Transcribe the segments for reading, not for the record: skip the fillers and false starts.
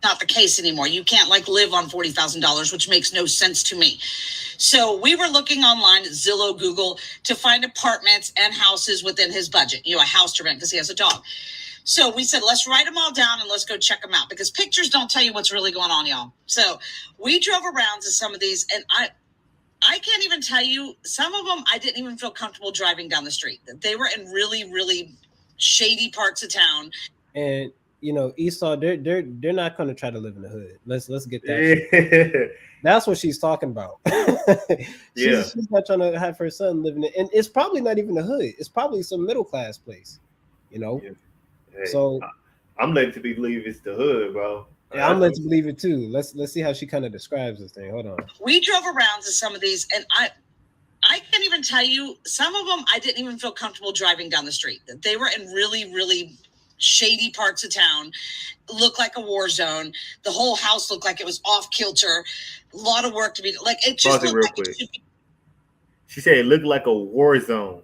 not the case anymore. You can't like live on $40,000, which makes no sense to me. So we were looking online at Zillow, Google to find apartments and houses within his budget, a house to rent because he has a dog. So we said, let's write them all down and let's go check them out because pictures don't tell you what's really going on, y'all. So we drove around to some of these, and I can't even tell you, some of them I didn't even feel comfortable driving down the street. They were in really, really shady parts of town. And Esau, they're not going to try to live in the hood. Let's get that. Yeah. That's what she's talking about. Yeah. She's not trying to have her son living in, and it's probably not even a hood. It's probably some middle class place, Yeah. Hey, So I'm led to believe it's the hood, bro. yeah, I'm led to believe it too. Let's see how she kind of describes this thing. Hold on. We drove around to some of these, and I can't even tell you, some of them I didn't even feel comfortable driving down the street. They were in really, really shady parts of town, looked like a war zone. The whole house looked like it was off kilter. A lot of work to be like. It just looked like it should be. She said it looked like a war zone.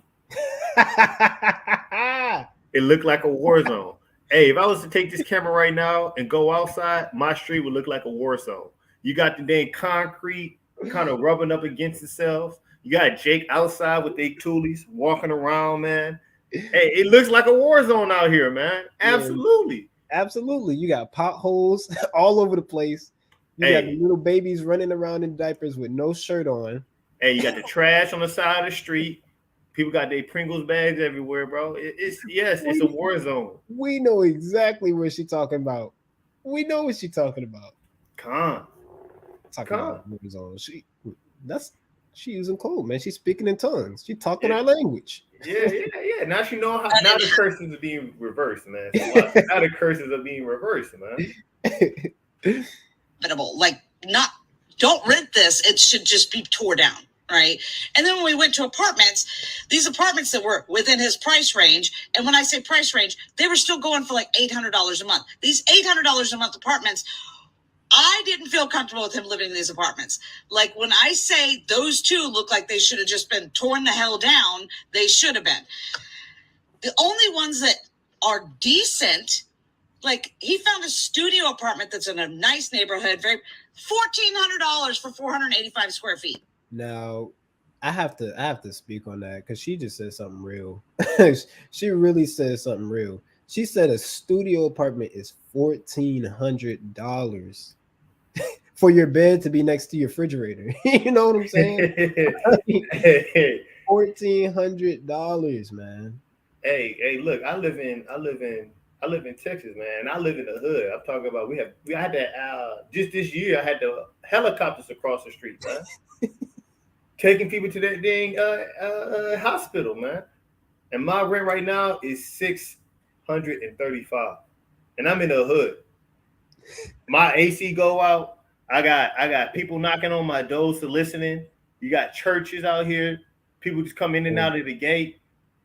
It looked like a war zone. Hey, if I was to take this camera right now and go outside, my street would look like a war zone. You got the dang concrete kind of rubbing up against itself. You got Jake outside with their toolies walking around, man. Hey, it looks like a war zone out here, man. Absolutely. Absolutely. You got potholes all over the place. You got the little babies running around in diapers with no shirt on. Hey, you got the trash on the side of the street. People got their Pringles bags everywhere, bro. It's a war zone. We know exactly what she's talking about. We know what she's talking about. Talking about war zone. She using code, man. She's speaking in tongues. She talking our language. Yeah. Now she know how. Now the curses are being reversed, man. Now the curses are being reversed, man. Like, don't rent this. It should just be tore down. Right. And then when we went to apartments, these apartments that were within his price range. And when I say price range, they were still going for like $800 a month. These $800 a month apartments, I didn't feel comfortable with him living in these apartments. Like when I say those two look like they should have just been torn the hell down, they should have been. The only ones that are decent, like he found a studio apartment that's in a nice neighborhood, $1,400 for 485 square feet. Now, I have to speak on that because she just said something real. She really said something real. She said a studio apartment is $1,400 for your bed to be next to your refrigerator. You know what I'm saying? $1,400, man. Hey, look, I live in Texas, man. I live in the hood. I'm talking about we had that just this year. I had the helicopters across the street, man. Taking people to that dang hospital, man. And my rent right now is $635, and I'm in the hood. My AC go out. I got people knocking on my doors to listening. You got churches out here. People just come in and out of the gate.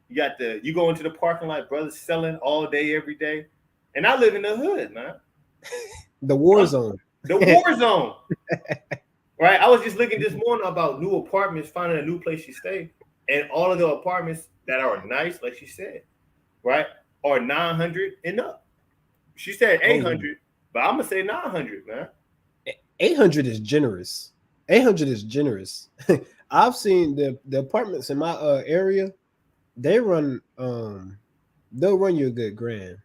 You go into the parking lot, brothers selling all day, every day. And I live in the hood, man. The war zone. The war zone. Right? I was just looking this morning about new apartments, finding a new place to stay. And all of the apartments that are nice, like she said, right, are 900 and up. She said 800, but I'm going to say 900, man. 800 is generous. 800 is generous. I've seen the apartments in my area. They'll run you a good grand.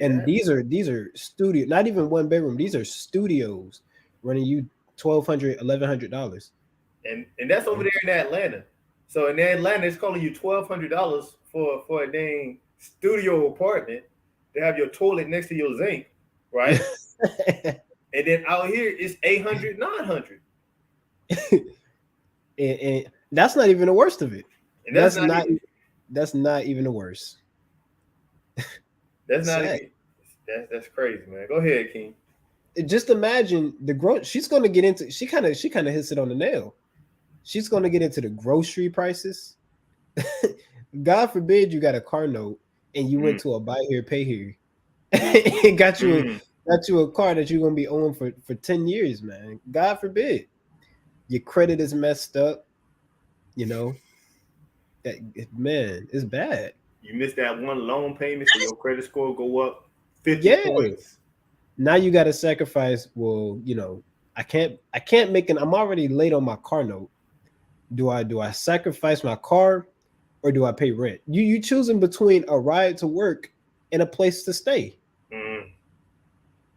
And that? these are studio, not even one bedroom. These are studios running you $1,200, $1,100. And that's over there in Atlanta. So in Atlanta, it's calling you $1,200 for a dang studio apartment to have your toilet next to your zinc, right? And then out here it's 800, 900. And that's not even the worst of it. And that's not even the worst. That's not even, that's crazy, man. Go ahead, King. Just imagine she's going to get into. She kind of hits it on the nail. She's going to get into the grocery prices. God forbid you got a car note and you went to a buy here, pay here. It got you a car that you're going to be owing for 10 years, man. God forbid. Your credit is messed up. You know, man, it's bad. You missed that one loan payment, so your credit score go up 50 points. Now you got to sacrifice. Well, I can't make an. I'm already late on my car note. Do I sacrifice my car, or do I pay rent? You choosing between a ride to work and a place to stay. Mm.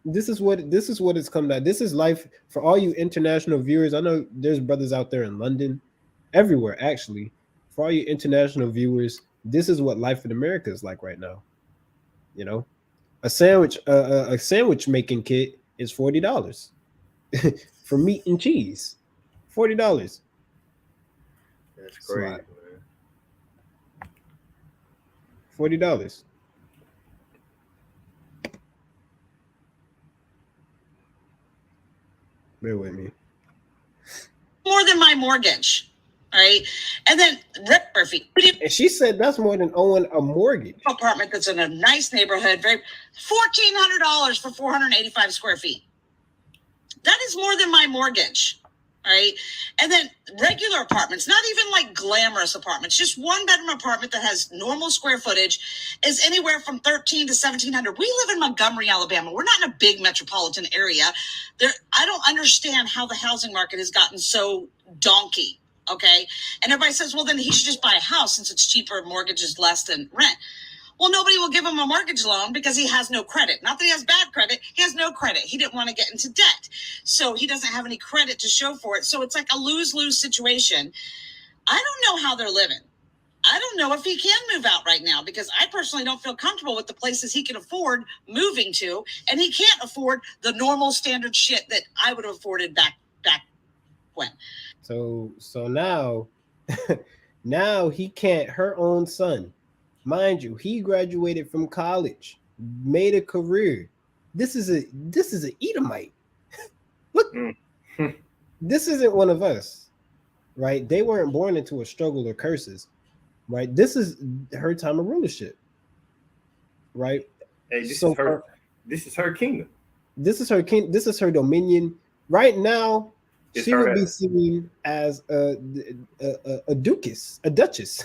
This is what it's come down. This is life for all you international viewers. I know there's brothers out there in London, everywhere actually. For all you international viewers, this is what life in America is like right now. You know, a sandwich making kit is $40 for meat and cheese. $40. That's So crazy, man. $40. Bear with me. More than my mortgage, right? And then rent fee. And she said that's more than owing a mortgage. Apartment that's in a nice neighborhood, very $1,400 for 485 square feet. That is more than my mortgage, right? And then regular apartments, not even like glamorous apartments, just one bedroom apartment that has normal square footage is anywhere from 13 to 1,700. We live in Montgomery, Alabama. We're not in a big metropolitan area. I don't understand how the housing market has gotten so donkey. Okay. And everybody says, well, then he should just buy a house since it's cheaper, mortgage is less than rent. Well, nobody will give him a mortgage loan because he has no credit. Not that he has bad credit. He has no credit. He didn't want to get into debt. So he doesn't have any credit to show for it. So it's like a lose-lose situation. I don't know how they're living. I don't know if he can move out right now because I personally don't feel comfortable with the places he can afford moving to. And he can't afford the normal standard shit that I would have afforded back when. So now, now he can't. Her own son, mind you, he graduated from college, made a career. This is an Edomite. Look, this isn't one of us, right? They weren't born into a struggle or curses, right? This is her time of rulership, right? Hey, this is her kingdom. This is her king. This is her dominion. Right now, she would be seen as a duchess, a duchess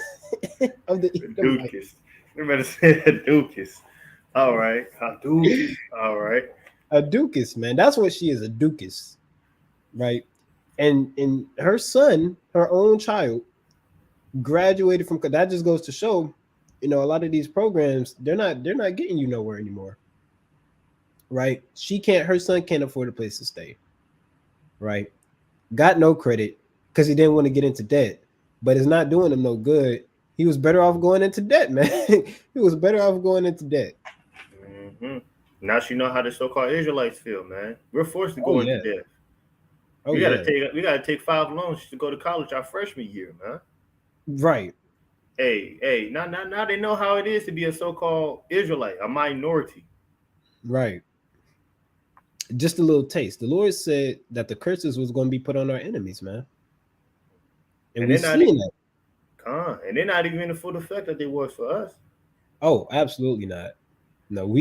of the duchess. You better say a duchess. All right, a duchess. All right, a duchess, man. That's what she is, a duchess, right? And her son, her own child, graduated from. That just goes to show, a lot of these programs they're not getting you nowhere anymore, right? Her son can't afford a place to stay, right? Got no credit because he didn't want to get into debt, but it's not doing him no good. He was better off going into debt, man. He was better off going into debt. Mm-hmm. Now she know how the so-called Israelites feel, man. We're forced to go into debt. We gotta take 5 loans to go to college our freshman year, man. Right. Hey, now they know how it is to be a so-called Israelite, a minority. Right. Just a little taste. The Lord said that the curses was going to be put on our enemies, man. And we're seeing that. And they're not even in the full effect that they was for us. Oh, absolutely not. No,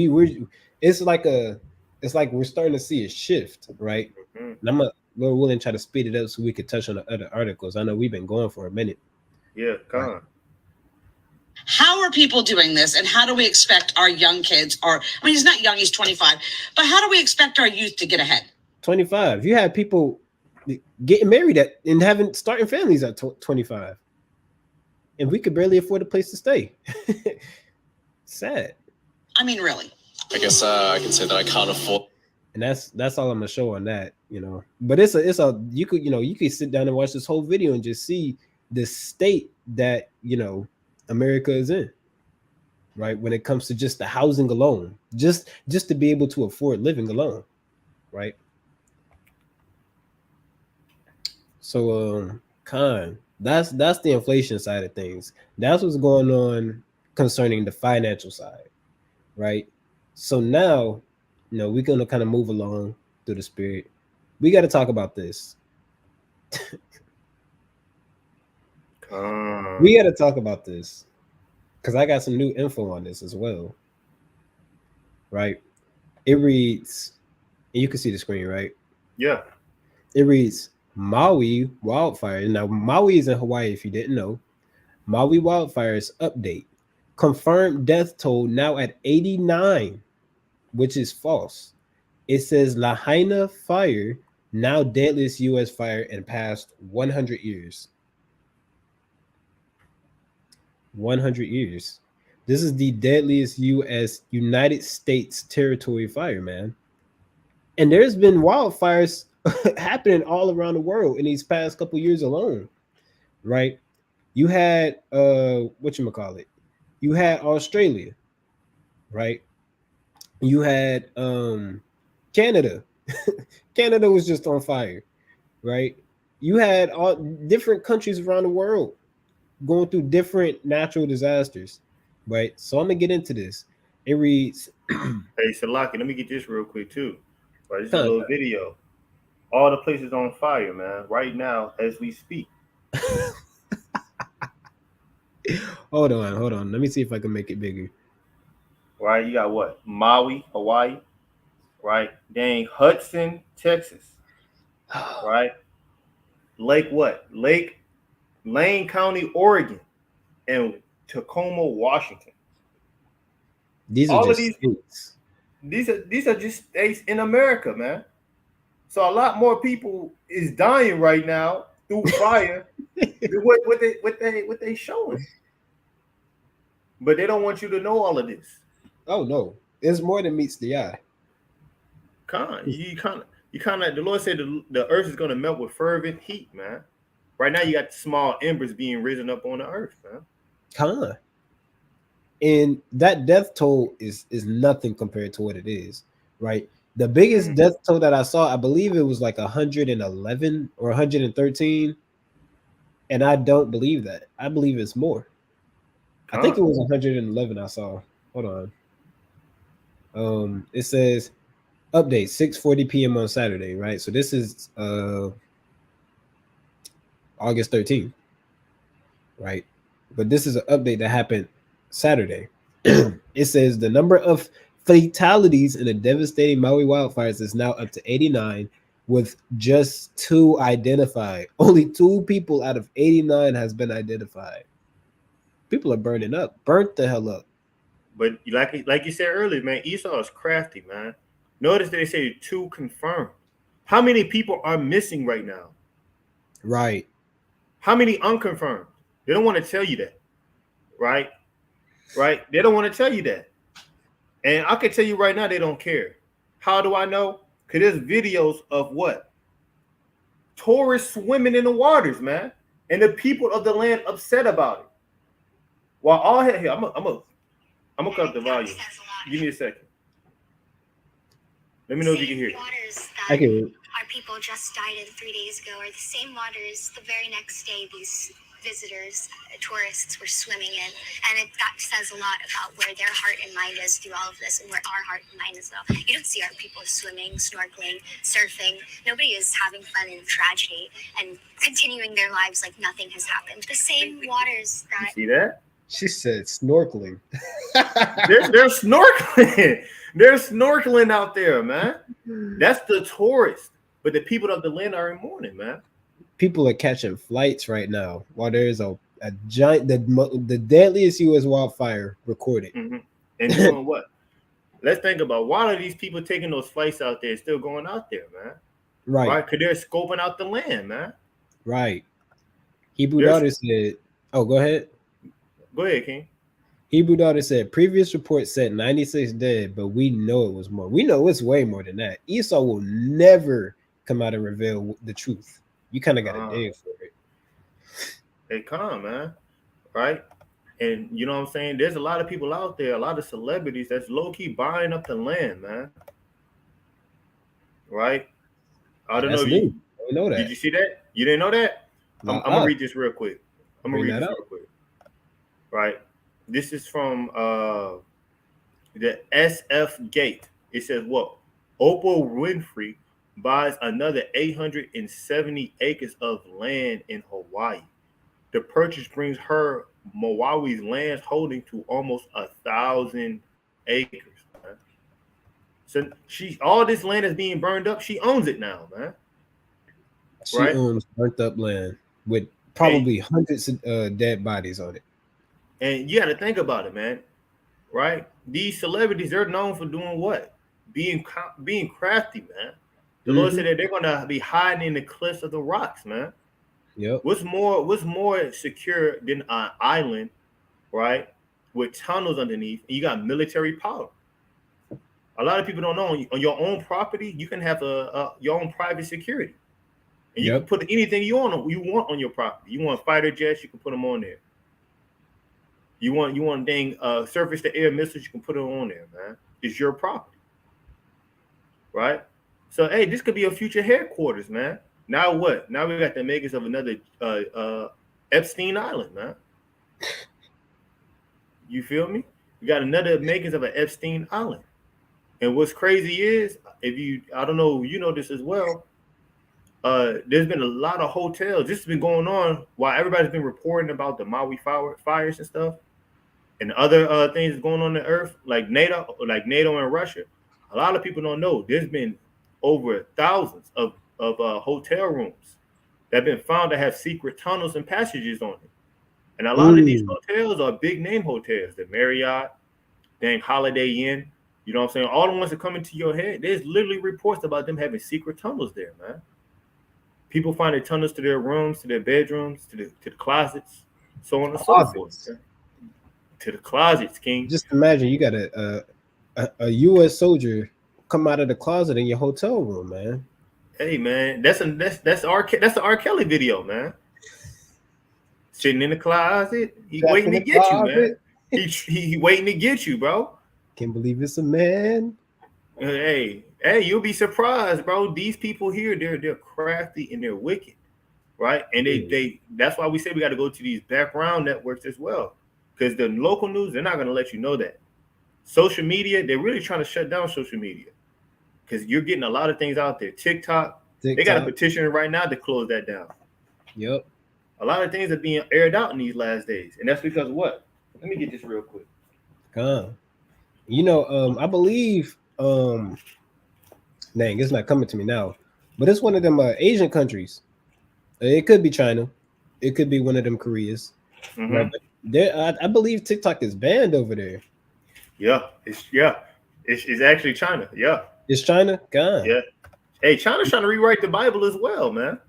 it's like we're starting to see a shift, right? Mm-hmm. And we're willing to try to speed it up so we could touch on the other articles. I know we've been going for a minute. Yeah, right. How are people doing this, and how do we expect our young kids, he's not young, he's 25, but how do we expect our youth to get ahead? 25. You have people getting married and starting families at 25. And we could barely afford a place to stay. Sad. I mean, really. I guess I can say that I can't afford. And that's all I'm gonna show on that, But you could sit down and watch this whole video and just see the state that America is in, right? When it comes to just the housing alone, just to be able to afford living alone, right? So, that's the inflation side of things. That's what's going on concerning the financial side, right? So now, we're gonna kind of move along through the spirit. We got to talk about this. We got to talk about this because I got some new info on this as well. Right? It reads, and you can see the screen, right? Yeah. It reads Maui wildfire. Now, Maui is in Hawaii, if you didn't know. Maui wildfires update. Confirmed death toll now at 89, which is false. It says Lahaina fire, now deadliest U.S. fire in past 100 years. 100 years. This is the deadliest U.S. United States territory fire, man. And there's been wildfires happening all around the world in these past couple years alone, right? You had whatchamacallit? You had Australia, right? You had Canada. Canada was just on fire, right? You had all different countries around the world going through different natural disasters, right? So I'm gonna get into this. It reads, Hey, Salaki, let me get this real quick too. Right, this is a huh, little video. All the places on fire, man. Right now, as we speak. hold on. Let me see if I can make it bigger. Right, you got what? Maui, Hawaii. Right, dang, Hudson, Texas. Right, Lake what? Lake Lane County, Oregon, and Tacoma, Washington. These are All of just states. these are just states in America, man. So a lot more people is dying right now through fire than what they showing. But they don't want you to know all of this. Oh no, it's more than meets the eye. You kind of the Lord said the earth is going to melt with fervent heat, man. Right now you got small embers being risen up on the earth, man. Con. And that death toll is nothing compared to what it is, right? The biggest death toll that I saw, I believe it was like 111 or 113, and I don't believe that. I believe it's more. I think it was 111 I saw. Hold on. It says update 6:40 p.m. on Saturday, right? So this is August 13th, right? But this is an update that happened Saturday. It says the number of fatalities in the devastating Maui wildfires is now up to 89, with just 2 identified. Only 2 people out of 89 has been identified. People are burning up, burnt the hell up. But like you said earlier, man, Esau is crafty, man. Notice they say 2 confirmed. How many people are missing right now? Right. How many unconfirmed? They don't want to tell you that, right? Right? They don't want to tell you that. And I can tell you right now, they don't care. How do I know? Because there's videos of what? Tourists swimming in the waters, man. And the people of the land upset about it. While all here, I'm gonna cut up the volume. Give me a second. Let me know if you can hear. I can. Our people just died in 3 days ago, are the same waters the very next day these visitors, tourists were swimming in. And that says a lot about where their heart and mind is through all of this and where our heart and mind is though. You don't see our people swimming, snorkeling, surfing. Nobody is having fun in tragedy and continuing their lives like nothing has happened. The same waters that... You see that? She said snorkeling. They're snorkeling. They're snorkeling out there, man. That's the tourists. But the people of the land are in mourning, man. People are catching flights right now while there's a giant, the deadliest U.S. wildfire recorded. Mm-hmm. And doing what? Let's think about why are these people taking those flights out there, still going out there, man? Right. Because they're scoping out the land, man. Right. Hebrew Daughter said, oh, go ahead. Go ahead, King. Hebrew Daughter said, previous reports said 96 dead, but we know it was more. We know it's way more than that. Esau will never come out and reveal the truth. You kind of got to dig for it. Hey, come on, man. Right? And you know what I'm saying? There's a lot of people out there, a lot of celebrities that's low-key buying up the land, man. Right? I don't know. You know that. Did you see that? You didn't know that? I'm going to read this real quick. Right? This is from the SF Gate. It says, what? Oprah Winfrey buys another 870 acres of land in Hawaii. The purchase brings her Maui's land holding to almost 1,000 acres. Man. So all this land is being burned up. She owns it now, man. She owns burnt up land with probably hundreds of dead bodies on it. And you got to think about it, man. Right? These celebrities, they're known for doing what? being crafty, man. The Lord said Mhm. that they're gonna be hiding in the cliffs of the rocks, man. Yep. What's more secure than an island, right? With tunnels underneath, and you got military power. A lot of people don't know on your own property, you can have your own private security. And you can Yep. put anything you want on your property. You want fighter jets, you can put them on there. You want dang surface to air missiles, you can put it on there, man. It's your property, right? So hey, this could be a future headquarters, man. Now what? Now we got the makers of another Epstein Island, man. You feel me? We got another makers of an Epstein Island. And what's crazy is, I don't know, you know this as well. There's been a lot of hotels. This has been going on while everybody's been reporting about the Maui fires and stuff, and other things going on the earth, like NATO and Russia. A lot of people don't know. There's been over thousands of hotel rooms that have been found to have secret tunnels and passages on it. And a lot of these Ooh. hotels are big name hotels, the Marriott, dang Holiday Inn. You know what I'm saying? All the ones that come into your head, there's literally reports about them having secret tunnels there, man. People finding tunnels to their rooms, to their bedrooms, to the closets, so on and so forth. Closets. To the closets, King. Just imagine you got a U.S. soldier come out of the closet in your hotel room, man. Hey, man, that's the R. Kelly video, man. Sitting in the closet, he Trapped waiting in to the get you, man. closet. He waiting to get you, bro. Can't believe it's a man. Hey, you'll be surprised, bro. These people here, they're crafty and they're wicked, right? And they that's why we say we got to go to these background networks as well, because the local news, they're not going to let you know that. Social media, they're really trying to shut down social media because you're getting a lot of things out there. TikTok, they got a petition right now to close that down. Yep. A lot of things are being aired out in these last days, and that's because what? Let me get this real quick. You know, I believe, dang, it's not coming to me now, but it's one of them Asian countries. It could be China, it could be one of them Koreas, right? But there, I believe TikTok is banned over there. It's actually China. Yeah, Is China gone? yeah. Hey, China's trying to rewrite the Bible as well, man.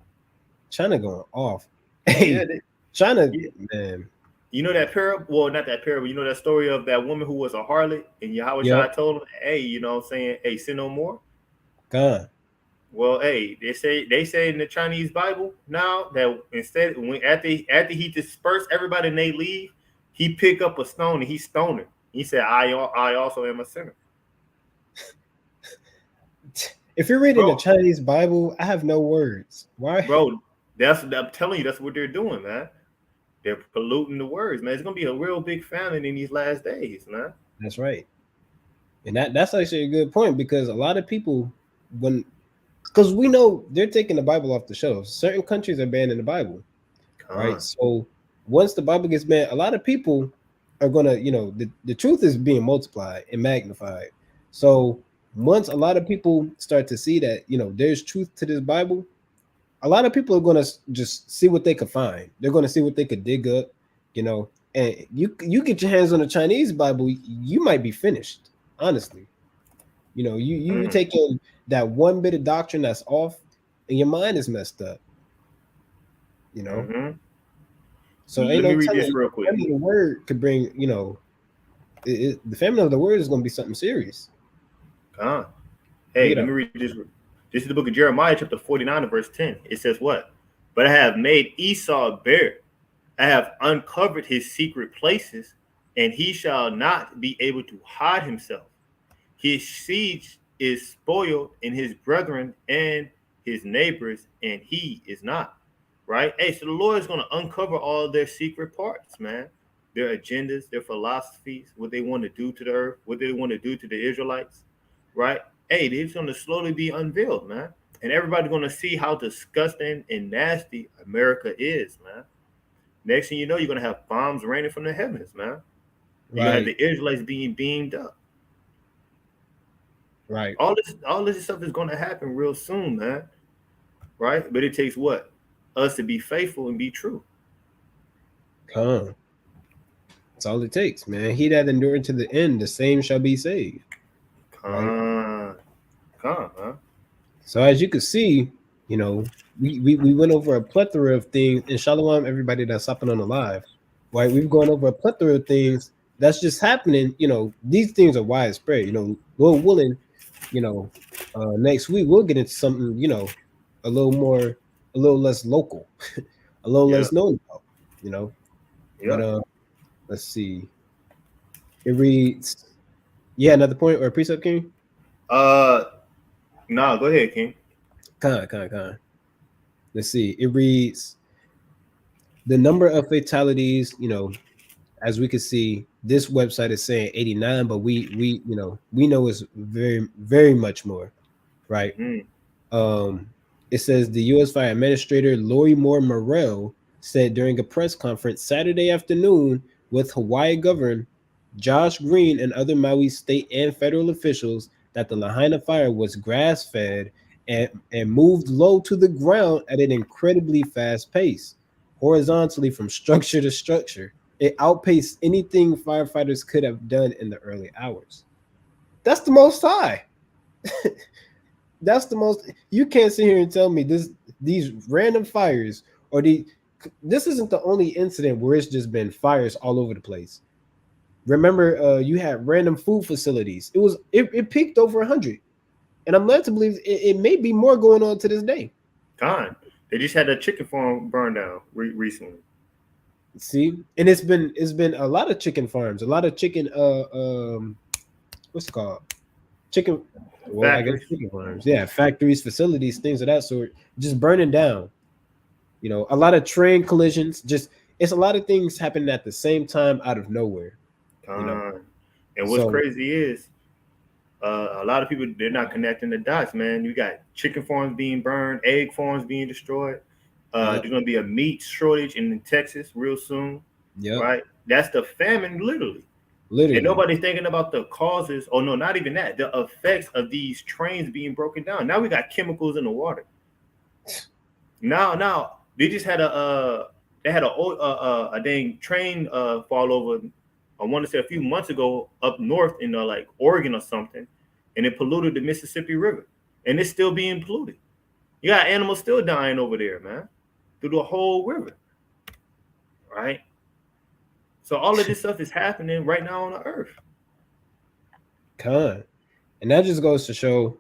China going off. Hey, Yeah, China, man. You know that parable? Well, not that parable. You know that story of that woman who was a harlot, and Yahweh Shai told him, "Hey, you know what I'm saying? Hey, sin no more." Gone. Well, hey, they say in the Chinese Bible now that instead when after he dispersed everybody and they leave, he pick up a stone and he stoned her. He said, "I also am a sinner." If you're reading the Chinese Bible, I have no words. Why, bro? I'm telling you, that's what they're doing, man. They're polluting the words, man. It's gonna be a real big famine in these last days, man. That's right, and that's actually a good point because a lot of people, because we know they're taking the Bible off the shelves. Certain countries are banning the Bible, right? So once the Bible gets banned, a lot of people are gonna, the truth is being multiplied and magnified. So once a lot of people start to see that, there's truth to this Bible, a lot of people are going to just see what they could find. They're going to see what they could dig up, and you get your hands on a Chinese Bible, you might be finished, honestly. You take in that one bit of doctrine that's off and your mind is messed up, So let me read this real quick. The family of the word could bring, the family of the word is going to be something serious. Hey, let me read this. This is the book of Jeremiah, chapter 49, verse 10. It says what? But I have made Esau bare. I have uncovered his secret places, and he shall not be able to hide himself. His siege is spoiled in his brethren and his neighbors, and he is not. Right? Hey, so the Lord is going to uncover all their secret parts, man. Their agendas, their philosophies, what they want to do to the earth, what they want to do to the Israelites, right? Hey, it's going to slowly be unveiled, man. And everybody's going to see how disgusting and nasty America is, man. Next thing you know, you're going to have bombs raining from the heavens, man. You're going to have the Israelites being beamed up. Right. All this stuff is going to happen real soon, man. Right? But it takes what? Us to be faithful and be true. That's all it takes, man. He that endured to the end, the same shall be saved. Huh? So as you can see, we went over a plethora of things. And shalom, everybody that's hopping on the live, right? We've gone over a plethora of things that's just happening. These things are widespread. Lord willing, next week we'll get into something, a little less local, a little Yeah. less known about, you know. Yeah. But let's see. It reads, yeah, another point or a precept, King? Nah, go ahead, King. Con. Let's see. It reads the number of fatalities, as we can see, this website is saying 89, but we know it's very, very much more, right? It says the U.S. Fire Administrator Lori Moore Morrell said during a press conference Saturday afternoon with Hawaii Governor Josh Green and other Maui state and federal officials that the Lahaina fire was grass-fed and moved low to the ground at an incredibly fast pace, horizontally from structure to structure. It outpaced anything firefighters could have done in the early hours. That's the most high. That's the most. You can't sit here and tell me these random fires this isn't the only incident where it's just been fires all over the place. Remember, you had random food facilities. It peaked over 100, and I'm led to believe it may be more going on to this day. God, they just had a chicken farm burn down recently. See, and it's been a lot of chicken farms, a lot of chicken what's it called? Chicken. Well, I guess chicken farms. Yeah, factories, facilities, things of that sort, just burning down. A lot of train collisions. It's a lot of things happening at the same time out of nowhere. And what's crazy is a lot of people, they're not connecting the dots, man. You got chicken farms being burned, egg farms being destroyed. There's going to be a meat shortage in Texas real soon. Yeah. Right. That's the famine, literally. And nobody's thinking about the causes. Oh no, not even that. The effects of these trains being broken down. Now we got chemicals in the water. Now they just had a dang train fall over. I want to say a few months ago up north in like Oregon or something, and it polluted the Mississippi River, and it's still being polluted. You got animals still dying over there, man, through the whole river, right? So all of this stuff is happening right now on the earth. And that just goes to show,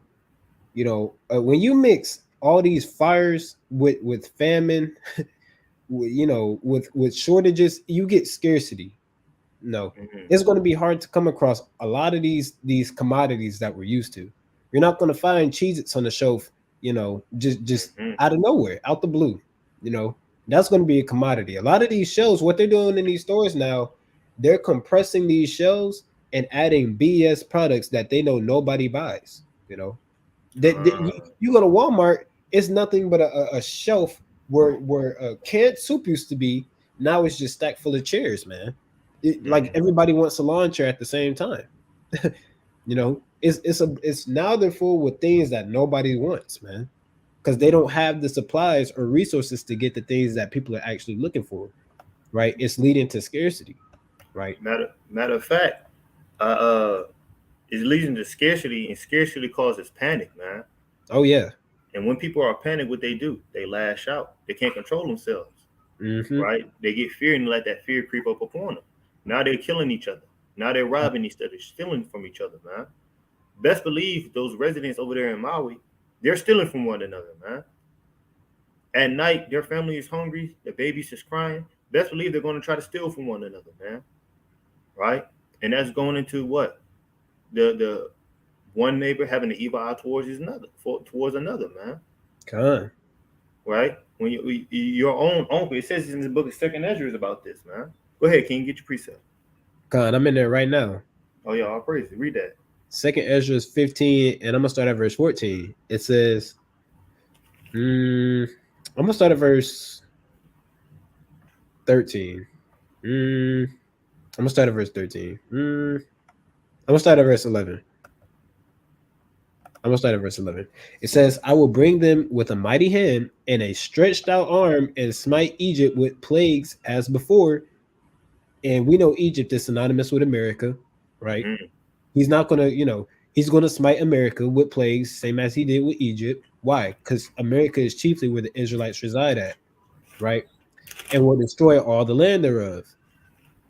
when you mix all these fires with famine, with shortages, you get scarcity. It's going to be hard to come across a lot of these commodities that we're used to. You're not going to find Cheez-Its on the shelf, just out of nowhere, out the blue. That's going to be a commodity. A lot of these shelves, what they're doing in these stores now, they're compressing these shelves and adding BS products that they know nobody buys. You go to Walmart, it's nothing but a shelf where canned soup used to be. Now it's just stacked full of chairs, man. Like everybody wants a lawn chair at the same time. It's now they're full with things that nobody wants, man, because they don't have the supplies or resources to get the things that people are actually looking for, right? It's leading to scarcity, right? Matter of fact, it's leading to scarcity, and scarcity causes panic, man. Oh yeah. And when people are panicked, what they do, they lash out. They can't control themselves, right? They get fear and let that fear creep up upon them. Now they're killing each other. Now they're robbing each other, stealing from each other, man. Best believe those residents over there in Maui, they're stealing from one another, man. At night, their family is hungry. The baby's just crying. Best believe they're going to try to steal from one another, man. Right? And that's going into what? The one neighbor having the evil eye towards another, man. Right? When your own uncle, it says in the book of 2nd Ezra is about this, man. Go ahead, King, get your precept. I'm in there right now. Oh yeah, all praise it. Read that. 2nd Ezra is 15, and I'm gonna start at verse 14. It says, I'm gonna start at verse 13. I'm gonna start at verse 13. I'm gonna start at verse 11. It says, I will bring them with a mighty hand and a stretched out arm and smite Egypt with plagues as before. And we know Egypt is synonymous with America, right? He's not gonna, He's going to smite America with plagues, same as he did with Egypt. Why? Because America is chiefly where the Israelites reside at, right? And will destroy all the land thereof.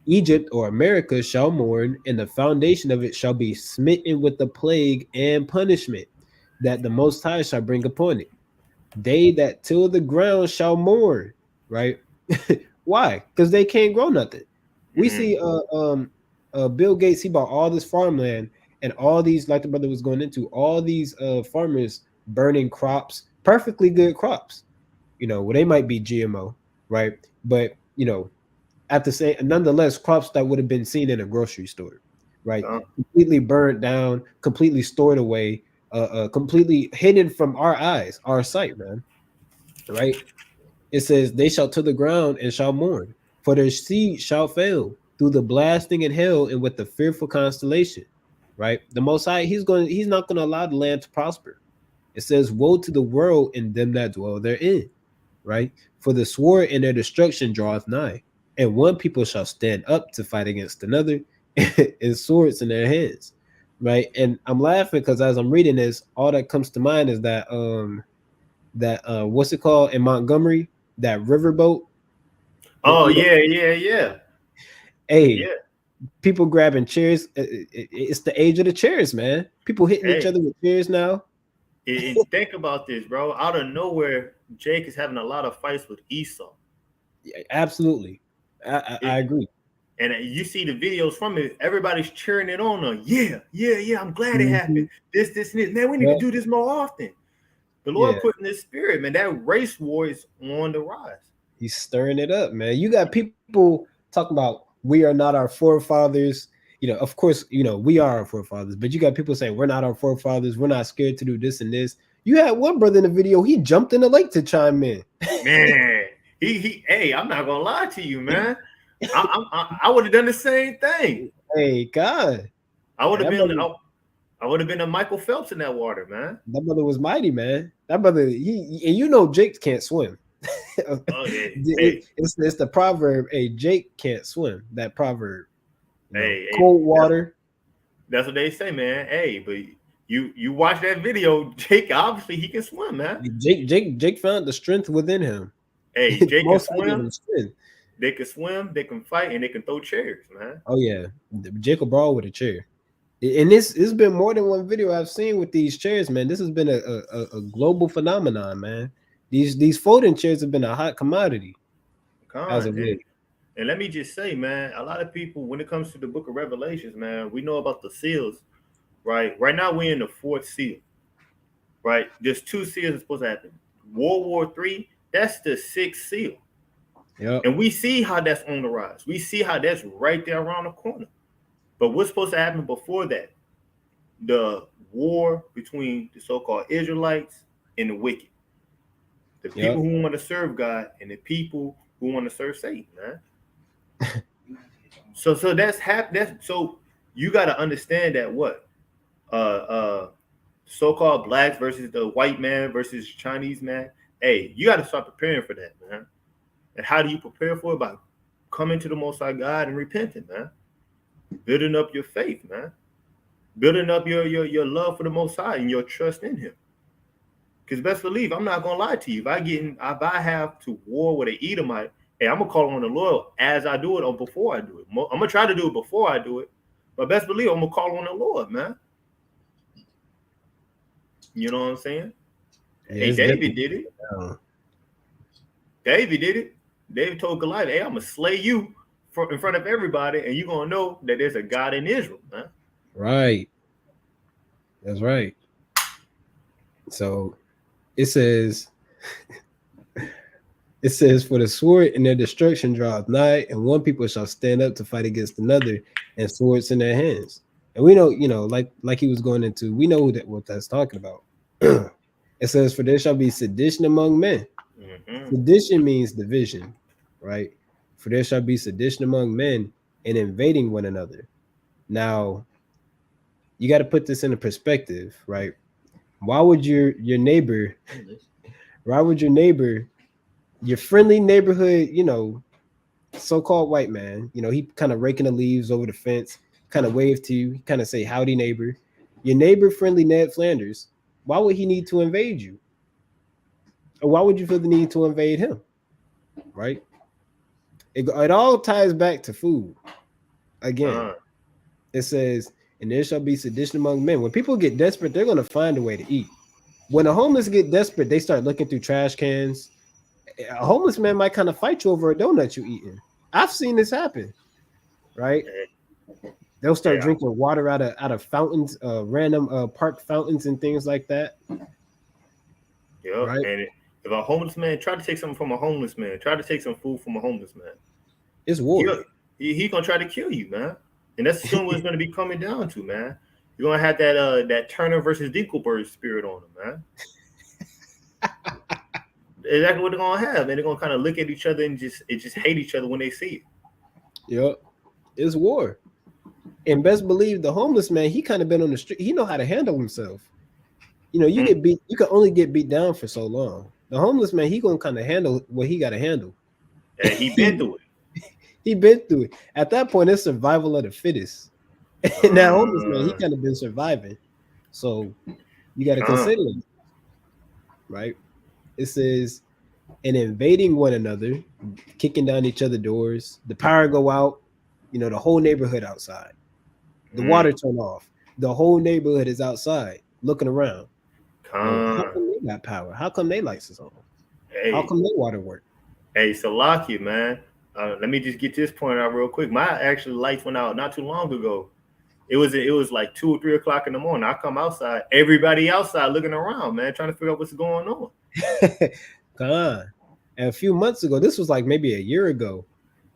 Egypt or America shall mourn, and the foundation of it shall be smitten with the plague and punishment that the Most High shall bring upon it. They that till the ground shall mourn, right? Why? Because they can't grow nothing. We see Bill Gates, he bought all this farmland and all these, like the brother was going into, all these farmers burning crops, perfectly good crops. Well, they might be GMO, right? But at the same, nonetheless, crops that would have been seen in a grocery store, right? Completely burned down, completely stored away, completely hidden from our eyes, our sight, man. Right? It says, "They shall to the ground and shall mourn, for their seed shall fail through the blasting in hell and with the fearful constellation." Right? The Most High, he's not going to allow the land to prosper. It says, "Woe to the world and them that dwell therein." Right? For the sword in their destruction draweth nigh, and one people shall stand up to fight against another, and swords in their hands. Right? And I'm laughing because as I'm reading this, all that comes to mind is that what's it called in Montgomery? That riverboat. Oh yeah. Hey, people grabbing chairs. It's the age of the chairs, man. People hitting each other with chairs now. Think about this, bro. Out of nowhere, Jake is having a lot of fights with Esau. Yeah, absolutely. I agree. And you see the videos from it, everybody's cheering it on. Yeah, I'm glad it happened. This, and this. Man, we need to do this more often. The Lord put in this spirit, man. That race war is on the rise. He's stirring it up, man. You got people talking about we are not our forefathers. Of course, we are our forefathers, but you got people saying we're not our forefathers. We're not scared to do this and this. You had one brother in the video, he jumped in the lake to chime in. Man, hey, I'm not gonna lie to you, man. I would have done the same thing. Hey, God. I would have been a Michael Phelps in that water, man. That brother was mighty, man. That brother, Jake can't swim. Oh, yeah. It's the proverb. Hey, Jake can't swim. That proverb. Cold water. That's what they say, man. Hey, but you watch that video, Jake obviously he can swim, man. Jake found the strength within him. Hey, Jake can swim. They can swim, they can fight, and they can throw chairs, man. Oh yeah, Jake will brawl with a chair. And it's been more than one video I've seen with these chairs, man. This has been a global phenomenon, man. These folding chairs have been a hot commodity. And let me just say, man, a lot of people, when it comes to the book of Revelations, man, we know about the seals, right? Right now we're in the 4th seal, right? There's 2 seals that's supposed to happen. World War III, that's the 6th seal. Yep. And we see how that's on the rise. We see how that's right there around the corner. But what's supposed to happen before that? The war between the so-called Israelites and the wicked. The people who want to serve God and the people who want to serve Satan, man. So that's so you got to understand that what so-called blacks versus the white man versus Chinese man. Hey, you got to start preparing for that, man. And how do you prepare for it? By coming to the Most High God and repenting, man. Building up your faith, man. Building up your love for the Most High and your trust in Him. Because best believe, I'm not gonna lie to you. If I have to war with an Edomite, hey, I'm gonna call on the Lord as I do it or before I do it. I'm gonna try to do it before I do it, but best believe I'm gonna call on the Lord, man. You know what I'm saying? Yeah, hey, David did it. David did it. David told Goliath, "Hey, I'm gonna slay you in front of everybody, and you're gonna know that there's a God in Israel, man." Right. That's right. So it says, for the sword in their destruction draweth nigh, and one people shall stand up to fight against another, and swords in their hands. And we know, like he was going into, we know what that's talking about. It says, for there shall be sedition among men. Mm-hmm. Sedition means division, right? For there shall be sedition among men and invading one another. Now, you got to put this into perspective, right? Why would your neighbor, your friendly neighborhood, so-called white man, he kind of raking the leaves over the fence, kind of wave to you, kind of say howdy neighbor. Your neighbor-friendly Ned Flanders. Why would he need to invade you? Or why would you feel the need to invade him? Right? It all ties back to food. Again, it says, and there shall be sedition among men. When people get desperate, they're going to find a way to eat. When the homeless get desperate, they start looking through trash cans. A homeless man might kind of fight you over a donut you eating. I've seen this happen, right? They'll start drinking water out of fountains, random park fountains and things like that. Yeah, right? and if a homeless man try to take something from a homeless man, try to take some food from a homeless man, it's war. He gonna try to kill you, man. And that's soon what it's gonna be coming down to, man. You're gonna have that Turner versus Dinkelberg spirit on him, man. Exactly what they're gonna have, and they're gonna kind of look at each other and just hate each other when they see it. Yep, it's war. And best believe the homeless man, he kind of been on the street. He know how to handle himself. You know, you get beat. You can only get beat down for so long. The homeless man, he gonna kind of handle what he got to handle. And he been through it. He been through it. At that point, it's survival of the fittest. And that homeless man, he kind of been surviving. So you got to consider it, right? It says, and invading one another, kicking down each other's doors. The power go out. You know, the whole neighborhood outside. The water turn off. The whole neighborhood is outside looking around. How come they got power? How come they lights is on? Hey, how come their water work? Hey, Salaki, man. Let me just get this point out real quick. My actually lights went out not too long ago. It was like 2 or 3 o'clock in the morning. I come outside, everybody outside looking around, man, trying to figure out what's going on. And a few months ago, this was like maybe a year ago,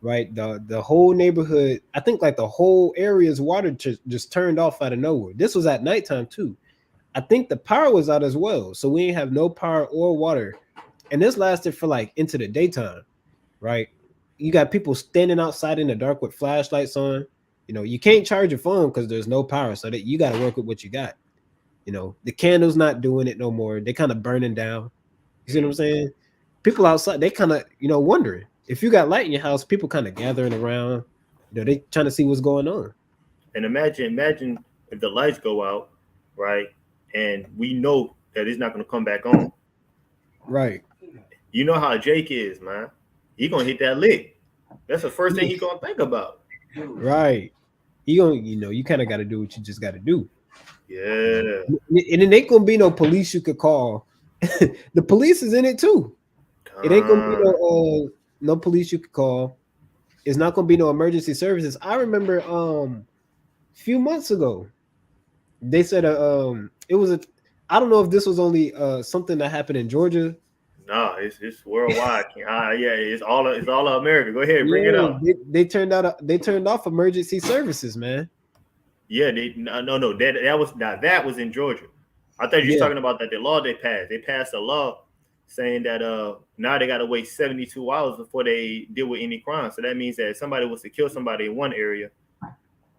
right? The whole neighborhood, I think like the whole area's water just turned off out of nowhere. This was at nighttime too. I think the power was out as well. So we didn't have no power or water. And this lasted for like into the daytime, right? You got people standing outside in the dark with flashlights on. You know, you can't charge your phone because there's no power. So that you got to work with what you got. You know, the candle's not doing it no more. They kind of burning down. You see what I'm saying? People outside, they kind of, you know, wondering. If you got light in your house, people kind of gathering around. You know, they trying to see what's going on. And imagine if the lights go out, right? And we know that it's not going to come back on. Right. You know how Jake is, man. He going to hit that lick. That's the first thing he going to think about. Right. He going, you know, you kind of got to do what you just got to do. Yeah. And it ain't going to be no police you could call. The police is in it too. It ain't going to be no police you could call. It's not going to be no emergency services. I remember a few months ago, they said it was I don't know if this was only something that happened in Georgia. No, it's worldwide. Yeah, it's all America. Go ahead, bring it up. They turned off emergency services, man. Yeah, that was in Georgia. I thought you were talking about that the law they passed. They passed a law saying that now they got to wait 72 hours before they deal with any crime. So that means that if somebody was to kill somebody in one area,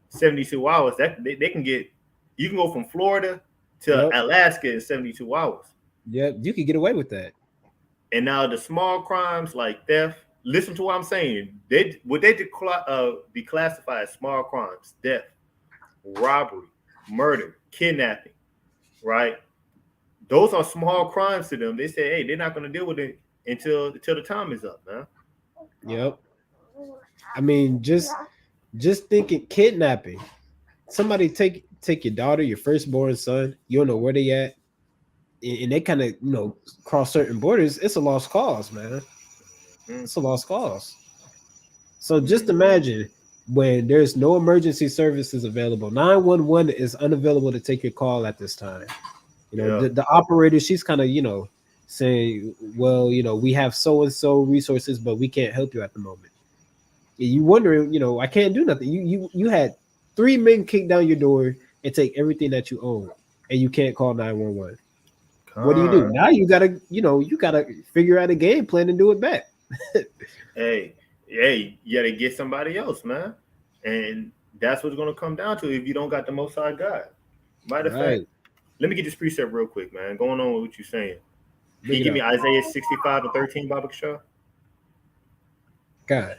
72 hours, that they can get. You can go from Florida to Alaska in 72 hours. Yeah, you could get away with that. And now the small crimes like theft, listen to what I'm saying. Would they be classified as small crimes? Theft, robbery, murder, kidnapping, right? Those are small crimes to them. They say, hey, they're not going to deal with it until the time is up, man. Yep. I mean, just thinking kidnapping. Somebody take your daughter, your firstborn son. You don't know where they at, and they kind of cross certain borders. It's a lost cause, man. It's a lost cause. So just imagine when there's no emergency services available. 911 is unavailable to take your call at this time. The operator, she's kind of saying, well, we have so and so resources, but we can't help you at the moment. You wondering, I can't do nothing. You had 3 men kick down your door and take everything that you own, and you can't call 911. What do you do now? You gotta figure out a game plan and do it back. hey, you gotta get somebody else, man, and that's what's gonna come down to if you don't got the Most High God. Matter of fact, let me get this precept real quick, man. Going on with what you're saying. Can you give me Isaiah 65:13, Baba Shaw? God.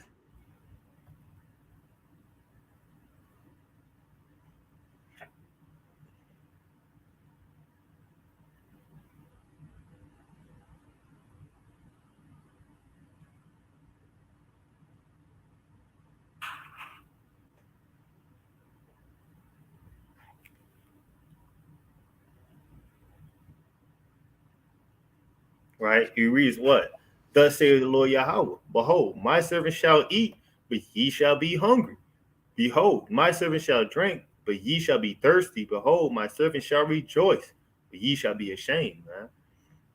Right? He reads what? Thus saith the Lord Yahweh, behold, my servant shall eat, but ye shall be hungry. Behold, my servant shall drink, but ye shall be thirsty. Behold, my servant shall rejoice, but ye shall be ashamed, man.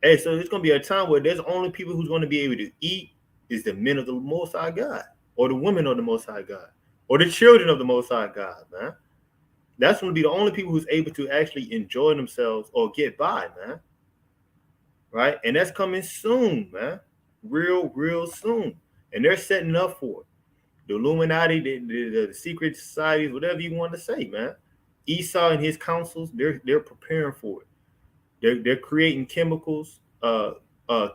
Hey, so there's gonna be a time where there's only people who's gonna be able to eat is the men of the Most High God, or the women of the Most High God, or the children of the Most High God, man. That's gonna be the only people who's able to actually enjoy themselves or get by, man. Right? And that's coming soon, man. Real soon. And they're setting up for it. The Illuminati, the secret societies, whatever you want to say, man. Esau and his councils, they're preparing for it. They're creating chemicals,